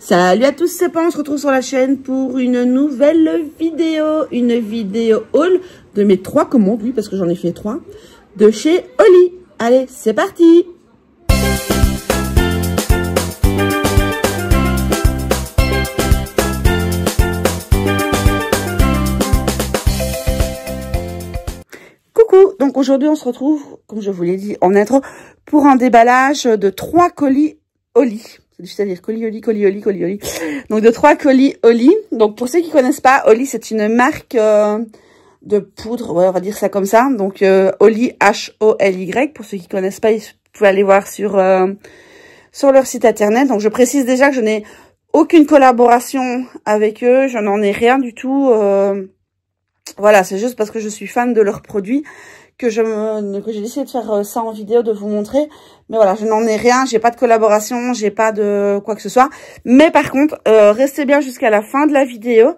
Salut à tous, c'est Pan, on se retrouve sur la chaîne pour une nouvelle vidéo. Une vidéo haul de mes 3 commandes, oui, parce que j'en ai fait 3, de chez Oli. Allez, c'est parti! Coucou, donc aujourd'hui on se retrouve, comme je vous l'ai dit en intro, pour un déballage de 3 colis Oli. C'est-à-dire colis Oli, colis Oli, colis Oli. Donc de 3 colis Oli. Donc pour ceux qui connaissent pas, Oli c'est une marque de poudre, ouais, on va dire ça comme ça. Donc Oli, H-O-L-Y. Pour ceux qui connaissent pas, vous pouvez aller voir sur leur site internet. Donc je précise déjà que je n'ai aucune collaboration avec eux, je n'en ai rien du tout. Voilà, c'est juste parce que je suis fan de leurs produits que j'ai décidé de faire ça en vidéo, de vous montrer. Mais voilà, je n'en ai rien, j'ai pas de collaboration, j'ai pas de quoi que ce soit. Mais par contre, restez bien jusqu'à la fin de la vidéo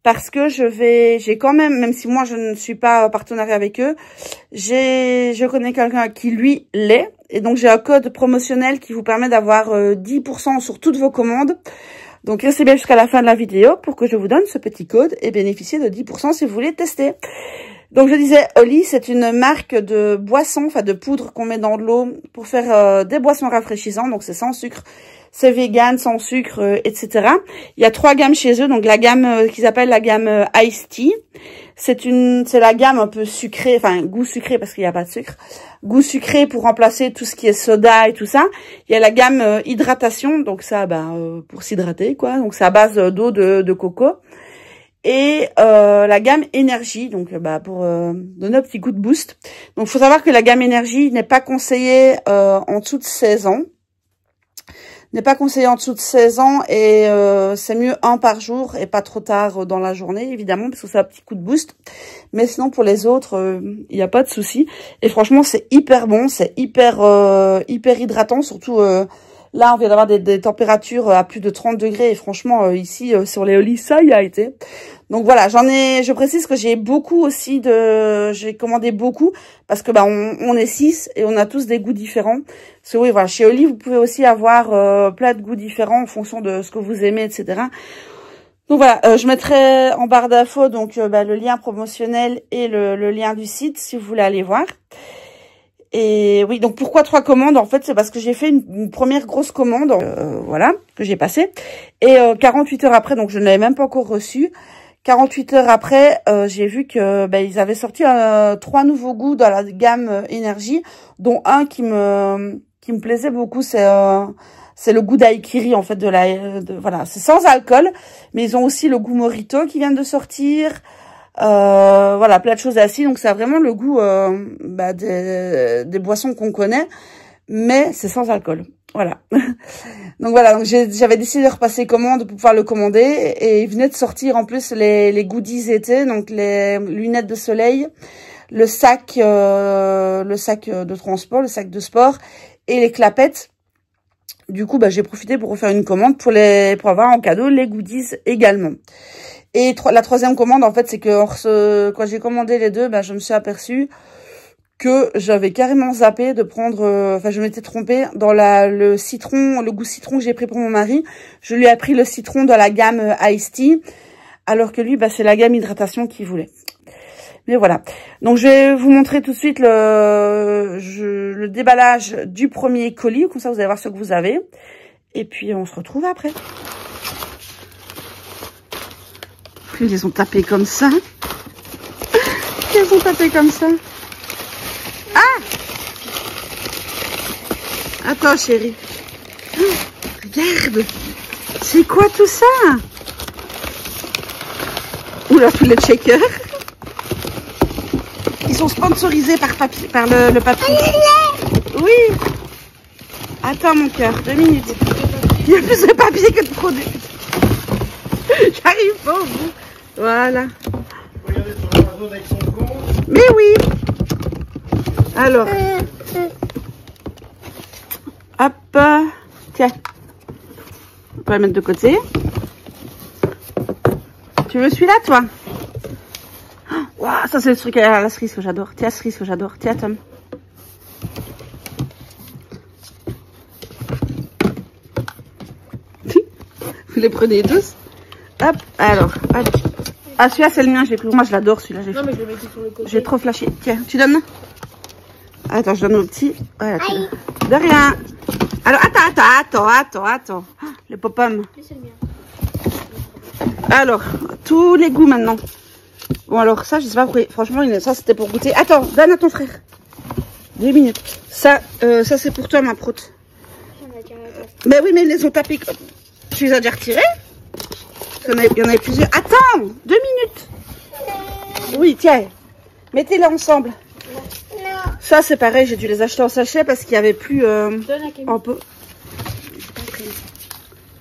parce que j'ai quand même si moi je ne suis pas partenariat avec eux, je connais quelqu'un qui lui l'est. Et donc j'ai un code promotionnel qui vous permet d'avoir 10% sur toutes vos commandes. Donc restez bien jusqu'à la fin de la vidéo pour que je vous donne ce petit code et bénéficier de 10% si vous voulez tester. Donc je disais, Oli, c'est une marque de boissons, enfin de poudre qu'on met dans de l'eau pour faire des boissons rafraîchissantes. Donc c'est sans sucre, c'est vegan, sans sucre, etc. Il y a 3 gammes chez eux. Donc la gamme qu'ils appellent la gamme Iced Tea. C'est la gamme un peu sucrée, enfin goût sucré parce qu'il n'y a pas de sucre. Goût sucré pour remplacer tout ce qui est soda et tout ça. Il y a la gamme hydratation, donc ça, pour s'hydrater quoi. Donc c'est à base d'eau de coco. Et la gamme énergie, donc pour donner un petit coup de boost. Donc il faut savoir que la gamme énergie n'est pas conseillée en dessous de 16 ans. N'est pas conseillé en dessous de 16 ans et c'est mieux 1 par jour et pas trop tard dans la journée, évidemment, parce que c'est un petit coup de boost. Mais sinon, pour les autres, il n'y a pas de souci. Et franchement, c'est hyper bon, c'est hyper hydratant, surtout là, on vient d'avoir des températures à plus de 30 degrés et franchement, ici, sur les Oli, ça y a été. Donc voilà, je précise que j'ai beaucoup aussi j'ai commandé beaucoup parce que on est 6 et on a tous des goûts différents. Parce que oui, voilà, chez Oli, vous pouvez aussi avoir plein de goûts différents en fonction de ce que vous aimez, etc. Donc voilà, je mettrai en barre d'infos donc le lien promotionnel et le lien du site si vous voulez aller voir. Et oui, donc pourquoi 3 commandes? En fait, c'est parce que j'ai fait une première grosse commande, voilà, que j'ai passée. Et 48 heures après, donc je ne l'avais même pas encore reçue. 48 heures après, j'ai vu que ils avaient sorti 3 nouveaux goûts dans la gamme énergie, dont un qui me plaisait beaucoup, c'est le goût daiquiri en fait voilà, c'est sans alcool, mais ils ont aussi le goût mojito qui vient de sortir. Voilà, plein de choses assis, donc ça a vraiment le goût des boissons qu'on connaît, mais c'est sans alcool. Voilà. Donc voilà, donc j'avais décidé de repasser commande pour pouvoir le commander et il venait de sortir en plus les goodies été, donc les lunettes de soleil, le sac de transport, le sac de sport et les clapettes. Du coup, j'ai profité pour refaire une commande pour avoir en cadeau les goodies également. Et la 3e commande, en fait, c'est que quand j'ai commandé les deux, je me suis aperçue que j'avais carrément zappé de prendre, je m'étais trompée dans le citron, le goût citron que j'ai pris pour mon mari. Je lui ai pris le citron dans la gamme Iced Tea, alors que lui, c'est la gamme hydratation qu'il voulait. Mais voilà. Donc, je vais vous montrer tout de suite le déballage du premier colis. Comme ça, vous allez voir ce que vous avez. Et puis, on se retrouve après. Ils les ont tapés comme ça. Ils les ont tapés comme ça. Ah! Attends, chérie. Regarde. C'est quoi tout ça? Oula, tous les checkers. Ils sont sponsorisés par le papier. Oui. Attends, mon cœur. 2 minutes. Il y a plus de papier que de produits. J'arrive pas au bout. Voilà. Regardez sur Amazon avec son compte. Mais oui. Alors. Hop. Tiens. On peut la mettre de côté. Tu veux celui-là, toi? Oh, wow, ça, c'est le truc à la cerise que j'adore. Tiens, cerise que j'adore. Tiens, Tom. Vous les prenez tous. Hop, alors, hop. Ah, celui-là, c'est le mien, je l'ai pris. Moi, je l'adore, celui-là. Non, mais je le mets sur le côté. J'ai trop flashé. Tiens, tu donnes? Attends, je donne au petit. Voilà, tu donnes. De rien. Alors, attends. Ah, le pop-pomme. C'est le mien. Alors, tous les goûts maintenant. Bon, alors, ça, je sais pas pourquoi. Franchement, ça, c'était pour goûter. Attends, donne à ton frère. 2 minutes. Ça, c'est pour toi, ma prote. Mais oui, mais ils les ont tapés. Tu les as déjà retirés? Il y en avait plusieurs. Attends, 2 minutes. Oui, tiens. Mettez-les ensemble. Ça, c'est pareil. J'ai dû les acheter en sachet parce qu'il n'y avait plus un peu.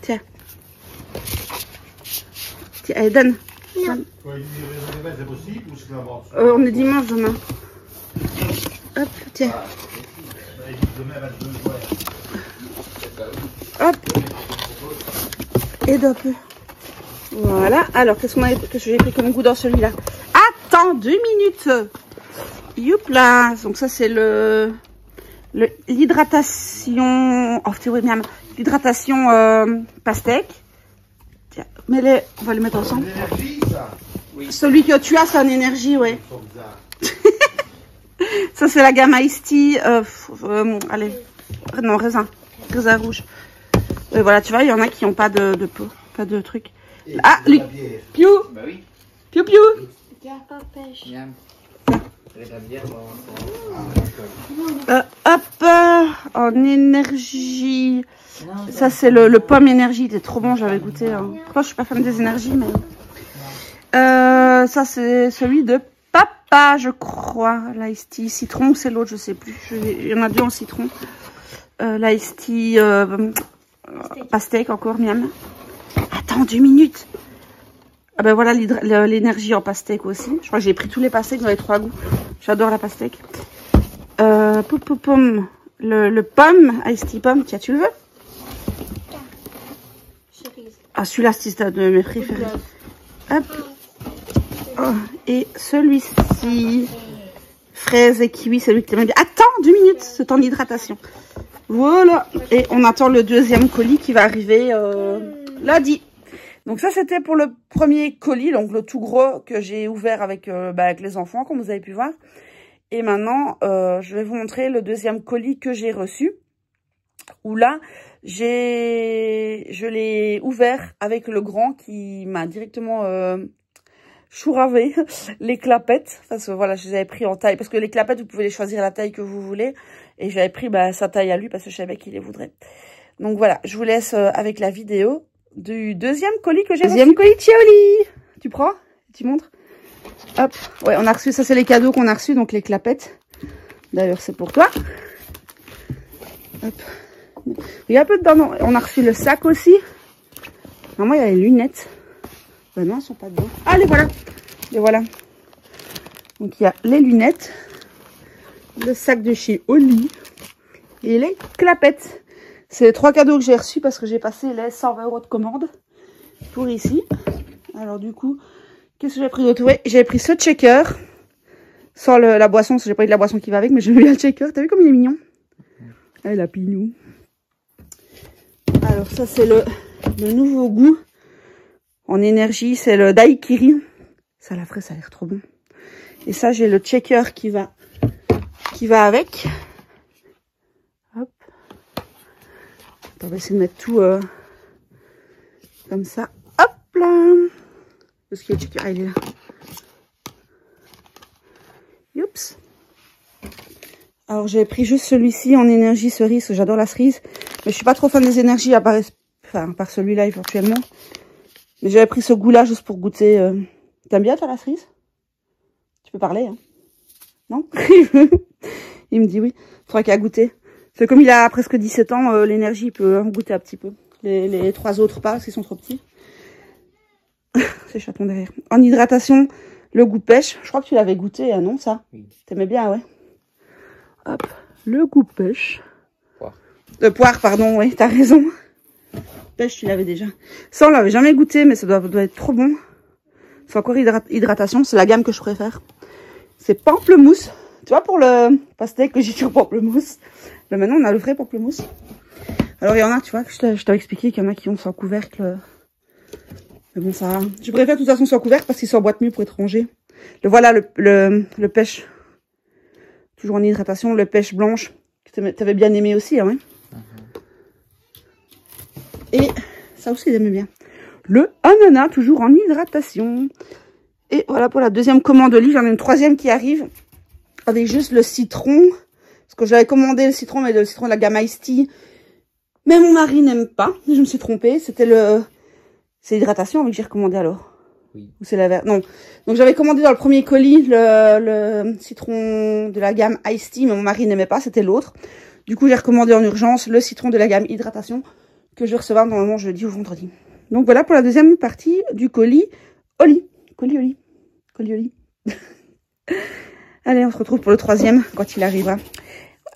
Tiens. Tiens, allez, donne. C'est possible ou c'est l'avance? On est dimanche demain. Hop, tiens. Hop. Et d'un peu. Voilà. Alors, qu'est-ce que j'ai pris comme goût dans celui-là? Attends, 2 minutes. Youpla. Donc ça, c'est l'hydratation. Oh, c'est bien. L'hydratation pastèque. Tiens, mets-les. On va les mettre ensemble. Oui. Celui que tu as, c'est en énergie, ouais. Ça, c'est la gamme Ice Tea. Allez. Non, raisin rouge. Voilà, tu vois, il y en a qui n'ont pas de peau, pas de truc. Ah, lui. Piou. Bah oui. Piou, piou. Hop, en énergie. Ça, c'est le pomme énergie. Il était trop bon, j'avais goûté. Hein. Moi, je suis pas fan des énergies, mais. Ça, c'est celui de papa, je crois. L'ice tea citron, c'est l'autre, je sais plus. Il y en a 2 en citron. L'ice tea pastèque, encore, miam. Attends, 2 minutes. Ah ben voilà l'énergie en pastèque aussi. Je crois que j'ai pris tous les pastèques dans les 3 goûts. J'adore la pastèque. Le pomme, ice tea pomme. Tiens, tu le veux? Ah, celui-là, c'est un de mes préférés. Hop. Oh, et celui-ci, fraise et kiwi, celui que tu aimes bien. Attends, 2 minutes, ce temps d'hydratation. Voilà. Et on attend le 2e colis qui va arriver lundi. Donc ça, c'était pour le premier colis, donc le tout gros que j'ai ouvert avec les enfants, comme vous avez pu voir. Et maintenant, je vais vous montrer le 2e colis que j'ai reçu. Où là, je l'ai ouvert avec le grand qui m'a directement chouravé les clapettes. Parce que voilà, je les avais pris en taille. Parce que les clapettes, vous pouvez les choisir la taille que vous voulez. Et j'avais pris sa taille à lui parce que je savais qu'il les voudrait. Donc voilà, je vous laisse avec la vidéo du 2e colis que j'ai reçu. 2e colis Cheoli. Tu prends? Tu montres? Hop. Ouais, on a reçu, ça c'est les cadeaux qu'on a reçus, donc les clapettes. D'ailleurs, c'est pour toi. Hop. Il y a un peu dedans. Non. On a reçu le sac aussi. Normalement, il y a les lunettes. Ben non, elles sont pas dedans. Ah, les voilà. Les voilà. Donc, il y a les lunettes. Le sac de chez Oli. Et les clapettes. C'est les 3 cadeaux que j'ai reçus parce que j'ai passé les 120 € de commande pour ici. Alors, du coup, qu'est-ce que j'ai pris d'autre? Ouais, j'ai pris ce checker. Sans la boisson, parce que j'ai pas eu de la boisson qui va avec, mais j'ai bien le checker. T'as vu comme il est mignon? Ah, la pignou. Alors ça c'est le nouveau goût en énergie, c'est le daiquiri. Ça la fraise, ça a l'air trop bon. Et ça j'ai le checker qui va avec. Hop. On va essayer de mettre tout comme ça. Hop là. Parce que le checker il est là. Youps. Alors j'ai pris juste celui-ci en énergie cerise, parce que j'adore la cerise. Mais je suis pas trop fan des énergies, à part celui-là éventuellement. Mais j'avais pris ce goût-là juste pour goûter. T'aimes bien toi la cerise? Tu peux parler, hein? Non? Il me dit oui. Faudra qu'il a goûté. C'est comme il a presque 17 ans, l'énergie il peut en goûter un petit peu. Les 3 autres pas, parce qu'ils sont trop petits. C'est chaton derrière. En hydratation, le goût pêche. Je crois que tu l'avais goûté, hein, non ça? Oui. T'aimais bien, ouais. Hop, le goût pêche. Poire, pardon, oui, t'as raison. Pêche, tu l'avais déjà. Ça, on l'avait jamais goûté, mais ça doit être trop bon. C'est encore hydratation, c'est la gamme que je préfère. C'est pamplemousse. Tu vois, pour le pastèque que j'ai sur pamplemousse. Là, maintenant, on a le vrai pamplemousse. Alors, il y en a, tu vois, que je t'avais expliqué qu'il y en a qui ont sans couvercle Mais bon, ça, je préfère de toute façon soit couvert parce qu'il s'emboîte mieux pour être rangé. Le voilà, le pêche. Toujours en hydratation, le pêche blanche. Que t'avais bien aimé aussi, hein. Et ça aussi, j'aimais bien. Le ananas, toujours en hydratation. Et voilà pour la deuxième commande au lit. J'en ai une troisième qui arrive. Avec juste le citron. Parce que j'avais commandé le citron, mais le citron de la gamme Iced Tea. Mais mon mari n'aime pas. Je me suis trompée. C'était le... C'est l'hydratation avec que j'ai recommandé alors. Oui. Ou c'est la verte? Non. Donc j'avais commandé dans le premier colis le citron de la gamme Iced Tea, mais mon mari n'aimait pas. C'était l'autre. Du coup, j'ai recommandé en urgence le citron de la gamme hydratation que je vais recevoir normalement jeudi ou vendredi. Donc voilà pour la deuxième partie du colis au lit. Colis au lit. Colis au lit. Allez, on se retrouve pour le troisième quand il arrivera.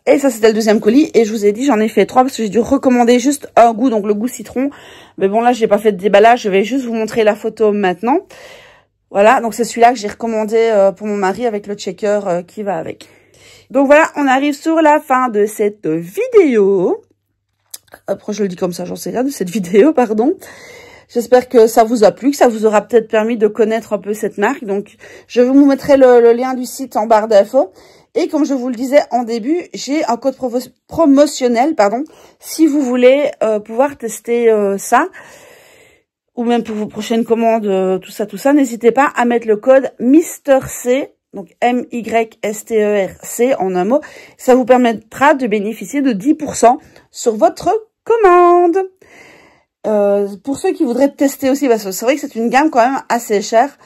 Et ça, c'était le deuxième colis. Et je vous ai dit, j'en ai fait 3 parce que j'ai dû recommander juste un goût, donc le goût citron. Mais bon, là, j'ai pas fait de déballage. Je vais juste vous montrer la photo maintenant. Voilà, donc c'est celui-là que j'ai recommandé pour mon mari avec le checker qui va avec. Donc voilà, on arrive sur la fin de cette vidéo. Après, je le dis comme ça, j'en sais rien de cette vidéo, pardon. J'espère que ça vous a plu, que ça vous aura peut-être permis de connaître un peu cette marque. Donc, je vous mettrai le lien du site en barre d'infos. Et comme je vous le disais en début, j'ai un code promotionnel, si vous voulez pouvoir tester ça. Ou même pour vos prochaines commandes, tout ça. N'hésitez pas à mettre le code MrC. Donc, MYSTERC en un mot. Ça vous permettra de bénéficier de 10% sur votre commande. Pour ceux qui voudraient tester aussi, parce que c'est vrai que c'est une gamme quand même assez chère.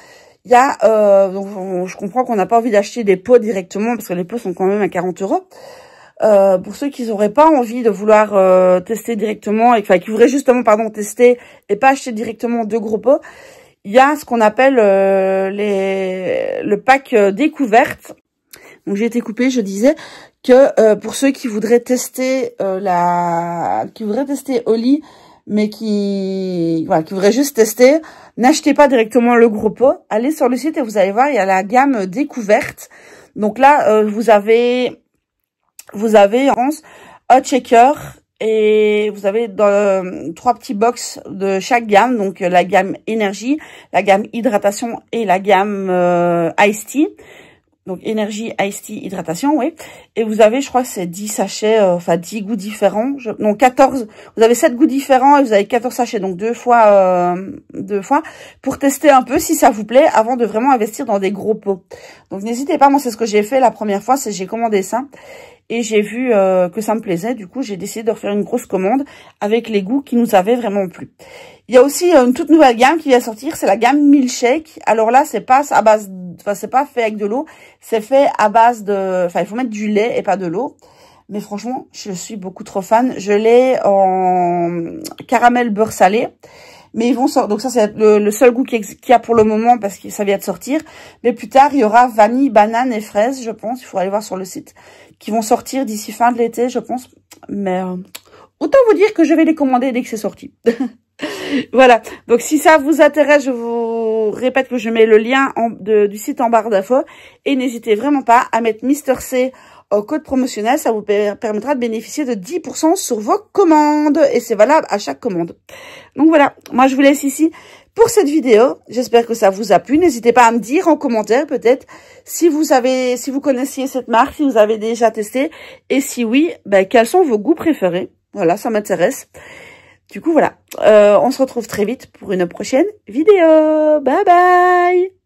Il y a, donc je comprends qu'on n'a pas envie d'acheter des pots directement, parce que les pots sont quand même à 40 €. Pour ceux qui n'auraient pas envie de vouloir tester directement, enfin qui voudraient justement, tester et pas acheter directement 2 gros pots, il y a ce qu'on appelle le pack découverte. Donc j'ai été coupée, je disais que pour ceux qui voudraient tester au lit, mais qui voudraient juste tester, n'achetez pas directement le gros pot. Allez sur le site et vous allez voir, il y a la gamme découverte. Donc là, vous avez un checker. Et vous avez 3 petits box de chaque gamme, donc la gamme énergie, la gamme hydratation et la gamme Iced Tea. Donc énergie, Iced Tea, hydratation, oui. Et vous avez, je crois que c'est 10 sachets, 10 goûts différents. Non, 14. Vous avez 7 goûts différents et vous avez 14 sachets, donc deux fois, pour tester un peu si ça vous plaît avant de vraiment investir dans des gros pots. Donc n'hésitez pas, moi c'est ce que j'ai fait la première fois, c'est j'ai commandé ça. Et j'ai vu que ça me plaisait. Du coup, j'ai décidé de refaire une grosse commande avec les goûts qui nous avaient vraiment plu. Il y a aussi une toute nouvelle gamme qui vient sortir. C'est la gamme Milkshake. Alors là, c'est pas à base, c'est pas fait avec de l'eau. C'est fait à base de, il faut mettre du lait et pas de l'eau. Mais franchement, je suis beaucoup trop fan. Je l'ai en caramel beurre salé. Mais ils vont sortir. Donc ça, c'est le seul goût qu'il y a pour le moment parce que ça vient de sortir. Mais plus tard, il y aura vanille, banane et fraise, je pense. Il faut aller voir sur le site. Qui vont sortir d'ici fin de l'été, je pense. Mais autant vous dire que je vais les commander dès que c'est sorti. Voilà. Donc si ça vous intéresse, je vous répète que je mets le lien du site en barre d'infos. Et n'hésitez vraiment pas à mettre MrC au code promotionnel. Ça vous permettra de bénéficier de 10% sur vos commandes. Et c'est valable à chaque commande. Donc voilà. Moi, je vous laisse ici pour cette vidéo. J'espère que ça vous a plu. N'hésitez pas à me dire en commentaire peut-être si vous connaissiez cette marque, si vous avez déjà testé. Et si oui, quels sont vos goûts préférés. Voilà, ça m'intéresse. Du coup, voilà. On se retrouve très vite pour une prochaine vidéo. Bye bye!